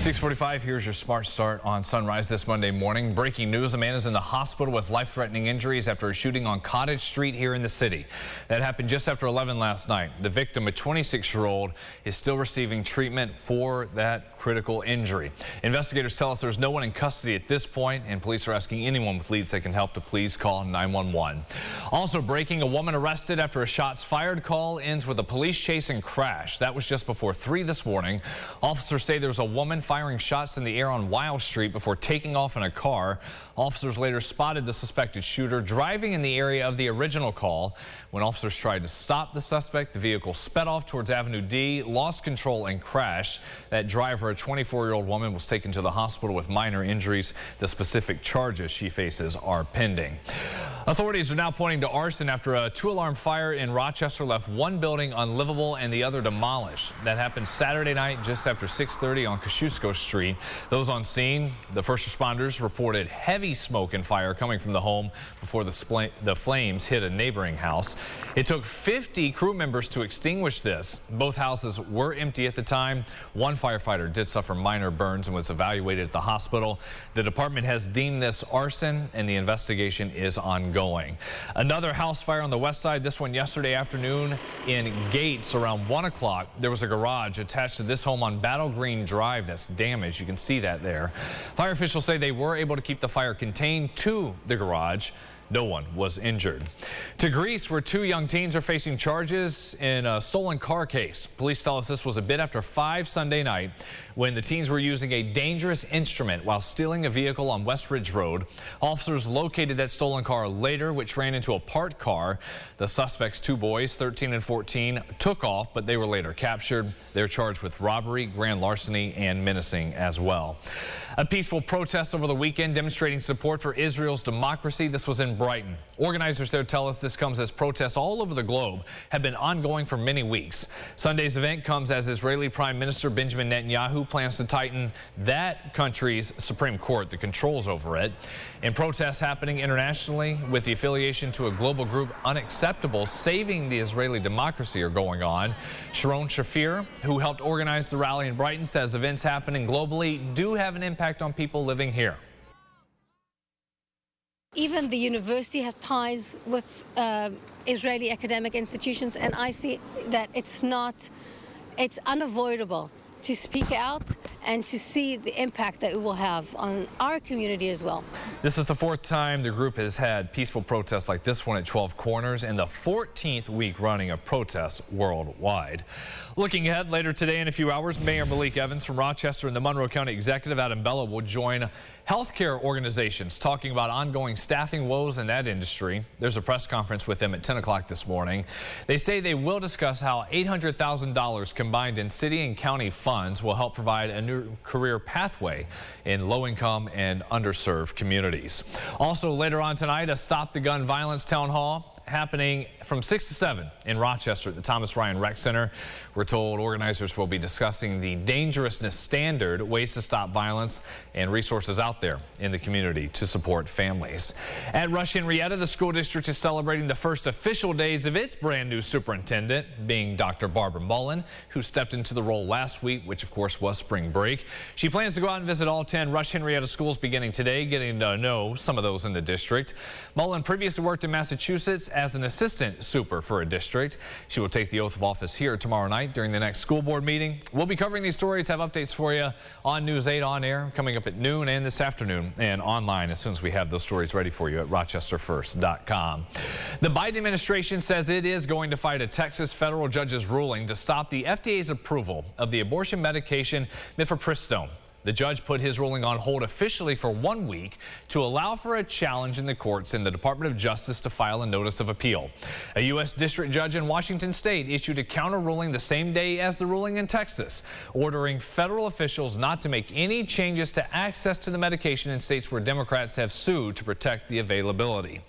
6:45, here's your Smart Start on Sunrise this Monday morning. Breaking news, a man is in the hospital with life-threatening injuries after a shooting on Cottage Street here in the city. That happened just after 11 last night. The victim, a 26-year-old, is still receiving treatment for that critical injury. Investigators tell us there's no one in custody at this point, and police are asking anyone with leads that can help to please call 911. Also breaking, a woman arrested after a shots fired call ends with a police chase and crash. That was just before 3 this morning. Officers say there was a woman firing shots in the air on Wild Street before taking off in a car. Officers later spotted the suspected shooter driving in the area of the original call. When officers tried to stop the suspect, the vehicle sped off towards Avenue D, lost control and crashed. That driver, a 24-year-old woman, was taken to the hospital with minor injuries. The specific charges she faces are pending. Authorities are now pointing to arson after a 2-alarm fire in Rochester left one building unlivable and the other demolished. That happened Saturday night just after 6:30 on Kosciuszko Street. Those on scene, the first responders reported heavy smoke and fire coming from the home before the flames hit a neighboring house. It took 50 crew members to extinguish this. Both houses were empty at the time. One firefighter did suffer minor burns and was evaluated at the hospital. The department has deemed this arson and the investigation is ongoing. Another house fire on the west side, this one yesterday afternoon in Gates around 1 o'clock. There was a garage attached to this home on Battle Green Drive that's damaged. You can see that there. Fire officials say they were able to keep the fire contained to the garage. No one was injured. To Greece, where 2 young teens are facing charges in a stolen car case. Police tell us this was a bit after 5 Sunday night when the teens were using a dangerous instrument while stealing a vehicle on West Ridge Road. Officers located that stolen car later, which ran into a parked car. The suspects, 2 boys, 13 and 14, took off, but they were later captured. They're charged with robbery, grand larceny, and menacing as well. A peaceful protest over the weekend demonstrating support for Israel's democracy. This was in Brighton. Organizers there tell us this comes as protests all over the globe have been ongoing for many weeks. Sunday's event comes as Israeli Prime Minister Benjamin Netanyahu plans to tighten that country's Supreme Court, the controls over it. In protests happening internationally with the affiliation to a global group unacceptable, saving the Israeli democracy are going on. Sharon Shafir, who helped organize the rally in Brighton, says events happening globally do have an impact on people living here. Even the university has ties with Israeli academic institutions, and I see that it's unavoidable to speak out and to see the impact that it will have on our community as well. This is the 4th time the group has had peaceful protests like this one at 12 Corners and the 14th week running of protests worldwide. Looking ahead, later today in a few hours, Mayor Malik Evans from Rochester and the Monroe County Executive Adam Bella will join healthcare organizations talking about ongoing staffing woes in that industry. There's a press conference with them at 10 o'clock this morning. They say they will discuss how $800,000 combined in city and county funds will help provide a new career pathway in low-income and underserved communities. Also later on tonight, a Stop the Gun Violence town hall happening from 6 to 7 in Rochester at the Thomas Ryan Rec Center. We're told organizers will be discussing the dangerousness standard, ways to stop violence, and resources out there in the community to support families. At Rush Henrietta, the school district is celebrating the first official days of its brand new superintendent, being Dr. Barbara Mullen, who stepped into the role last week, which of course was spring break. She plans to go out and visit all 10 Rush Henrietta schools beginning today, getting to know some of those in the district. Mullen previously worked in Massachusetts as an assistant super for a district. She will take the oath of office here tomorrow night during the next school board meeting. We'll be covering these stories, have updates for you on News 8 on air coming up at noon and this afternoon, and online as soon as we have those stories ready for you at rochesterfirst.com. The Biden administration says it is going to fight a Texas federal judge's ruling to stop the FDA's approval of the abortion medication mifepristone. The judge put his ruling on hold officially for 1 week to allow for a challenge in the courts and the Department of Justice to file a notice of appeal. A U.S. district judge in Washington state issued a counter ruling the same day as the ruling in Texas, ordering federal officials not to make any changes to access to the medication in states where Democrats have sued to protect the availability.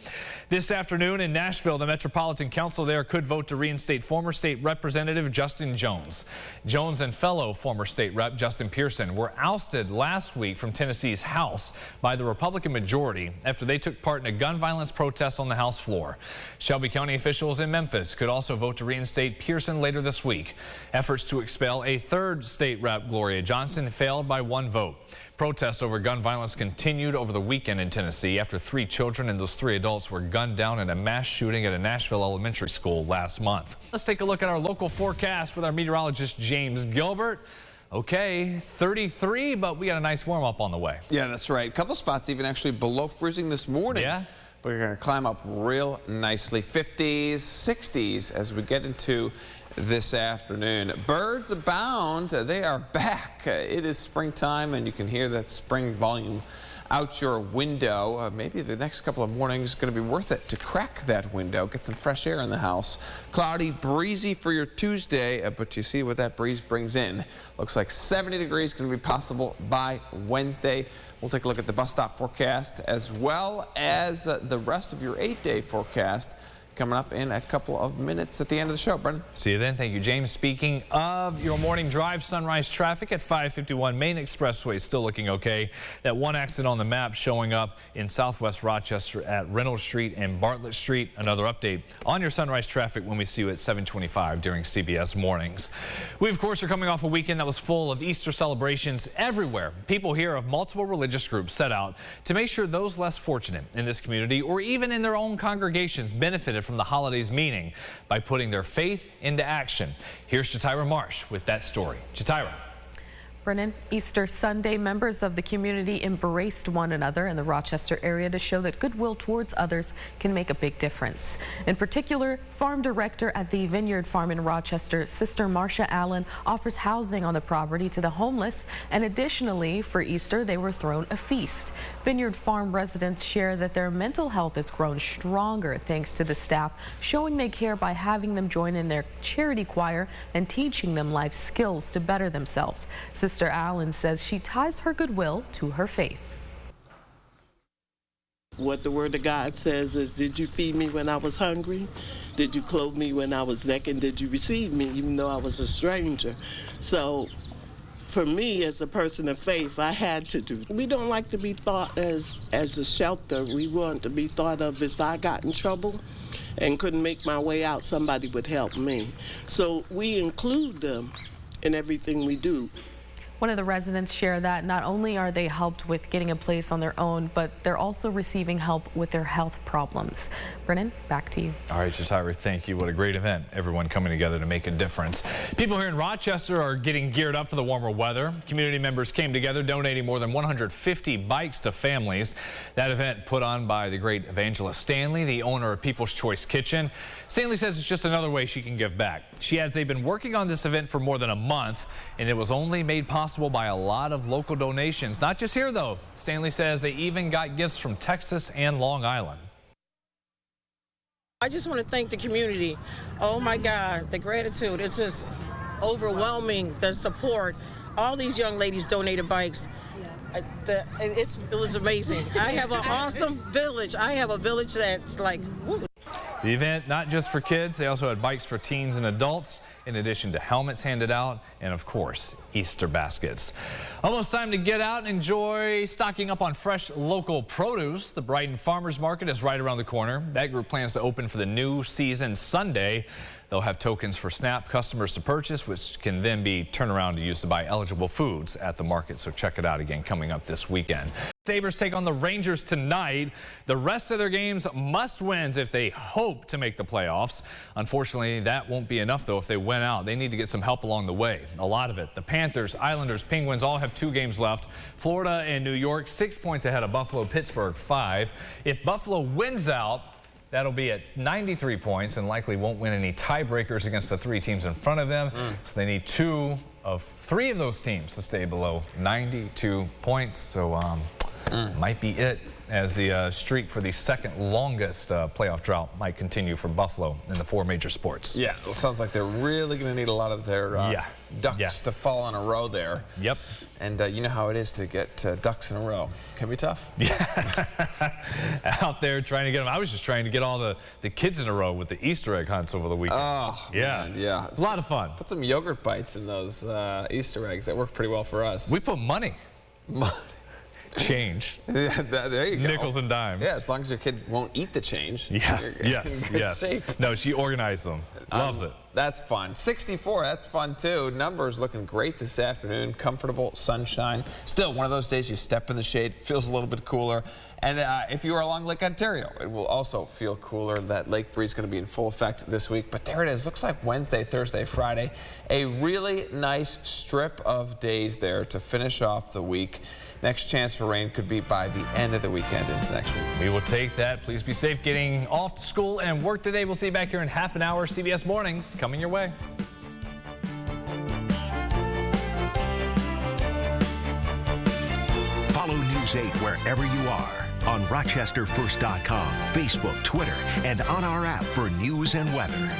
This afternoon in Nashville, the Metropolitan Council there could vote to reinstate former state representative Justin Jones. Jones and fellow former state rep Justin Pearson were ousted ousted last week from Tennessee's House by the Republican majority after they took part in a gun violence protest on the House floor. Shelby County officials in Memphis could also vote to reinstate Pearson later this week. Efforts to expel a third state rep, Gloria Johnson, failed by 1 vote. Protests over gun violence continued over the weekend in Tennessee after 3 children and those 3 adults were gunned down in a mass shooting at a Nashville elementary school last month. Let's take a look at our local forecast with our meteorologist James Gilbert. Okay, 33, but we got a nice warm up on the way. Yeah, that's right. A couple spots even actually below freezing this morning. Yeah. But we're going to climb up real nicely. 50s, 60s as we get into this afternoon. Birds abound. They are back. It is springtime, and you can hear that spring volume out your window. Maybe the next couple of mornings is going to be worth it to crack that window, get some fresh air in the house. Cloudy, breezy for your Tuesday, but you see what that breeze brings in. Looks like 70 degrees going to be possible by Wednesday. We'll take a look at the bus stop forecast as well as the rest of your 8-day forecast coming up in a couple of minutes at the end of the show. Brendan. See you then. Thank you, James. Speaking of your morning drive, sunrise traffic at 551 Main Expressway still looking okay. That one accident on the map showing up in southwest Rochester at Reynolds Street and Bartlett Street. Another update on your sunrise traffic when we see you at 7:25 during CBS Mornings. We, of course, are coming off a weekend that was full of Easter celebrations everywhere. People here of multiple religious groups set out to make sure those less fortunate in this community or even in their own congregations benefited from the holiday's meaning by putting their faith into action. Here's Jatira Marsh with that story. Jatira. Brennan, Easter Sunday, members of the community embraced one another in the Rochester area to show that goodwill towards others can make a big difference. In particular, farm director at the Vineyard Farm in Rochester, Sister Marcia Allen, offers housing on the property to the homeless, and additionally, for Easter, they were thrown a feast. Vineyard Farm residents share that their mental health has grown stronger thanks to the staff showing they care by having them join in their charity choir and teaching them life skills to better themselves. Sister Allen says she ties her goodwill to her faith. What the Word of God says is, did you feed me when I was hungry? Did you clothe me when I was naked? Did you receive me even though I was a stranger? So for me, as a person of faith, I had to do. We don't like to be thought as a shelter. We want to be thought of as if I got in trouble and couldn't make my way out, somebody would help me. So we include them in everything we do. One of the residents share that not only are they helped with getting a place on their own, but they're also receiving help with their health problems. Brennan, back to you. All right, Jatira, thank you. What a great event. Everyone coming together to make a difference. People here in Rochester are getting geared up for the warmer weather. Community members came together donating more than 150 bikes to families. That event put on by the great Evangelist Stanley, the owner of People's Choice Kitchen. Stanley says it's just another way she can give back. She adds they've been working on this event for more than a month, and it was only made possible by a lot of local donations. Not just here, though. Stanley says they even got gifts from Texas and Long Island. I just want to thank the community. Oh my God, the gratitude. It's just overwhelming, the support. All these young ladies donated bikes. It was amazing. I have an awesome village. I have a village that's like, woo. The event, not just for kids, they also had bikes for teens and adults, in addition to helmets handed out, and of course, Easter baskets. Almost time to get out and enjoy stocking up on fresh local produce. The Brighton Farmers Market is right around the corner. That group plans to open for the new season Sunday. They'll have tokens for SNAP customers to purchase, which can then be turned around to use to buy eligible foods at the market. So check it out again coming up this weekend. Sabres take on the Rangers tonight. The rest of their games must wins if they hope to make the playoffs. Unfortunately, that won't be enough, though, if they win out. They need to get some help along the way. A lot of it. The Panthers, Islanders, Penguins all have 2 games left. Florida and New York 6 points ahead of Buffalo, Pittsburgh 5. If Buffalo wins out, that'll be at 93 points and likely won't win any tiebreakers against the 3 teams in front of them. So they need 2 of 3 of those teams to stay below 92 points. So might be it, as the streak for the second longest playoff drought might continue for Buffalo in the 4 major sports. Yeah, it sounds like they're really going to need a lot of their ducks to fall in a row there. Yep. And you know how it is to get ducks in a row. Can be tough. Yeah. Out there trying to get them. I was just trying to get all the kids in a row with the Easter egg hunts over the weekend. Oh, yeah. Man, yeah. It's a lot of fun. Put some yogurt bites in those Easter eggs. That worked pretty well for us. We put money. Change. There you go. Nickels and dimes. Yeah, as long as your kid won't eat the change. Yeah. You're Yes. in good Yes. shape. No, she organized them. Loves it. That's fun. 64, that's fun too. Numbers looking great this afternoon. Comfortable sunshine. Still one of those days you step in the shade, feels a little bit cooler. And if you are along Lake Ontario, it will also feel cooler. That lake breeze is going to be in full effect this week. But there it is. Looks like Wednesday, Thursday, Friday. A really nice strip of days there to finish off the week. Next chance for rain could be by the end of the weekend into next week. We will take that. Please be safe getting off to school and work today. We'll see you back here in half an hour. CBS Mornings coming your way. Follow News 8 wherever you are on RochesterFirst.com, Facebook, Twitter, and on our app for news and weather.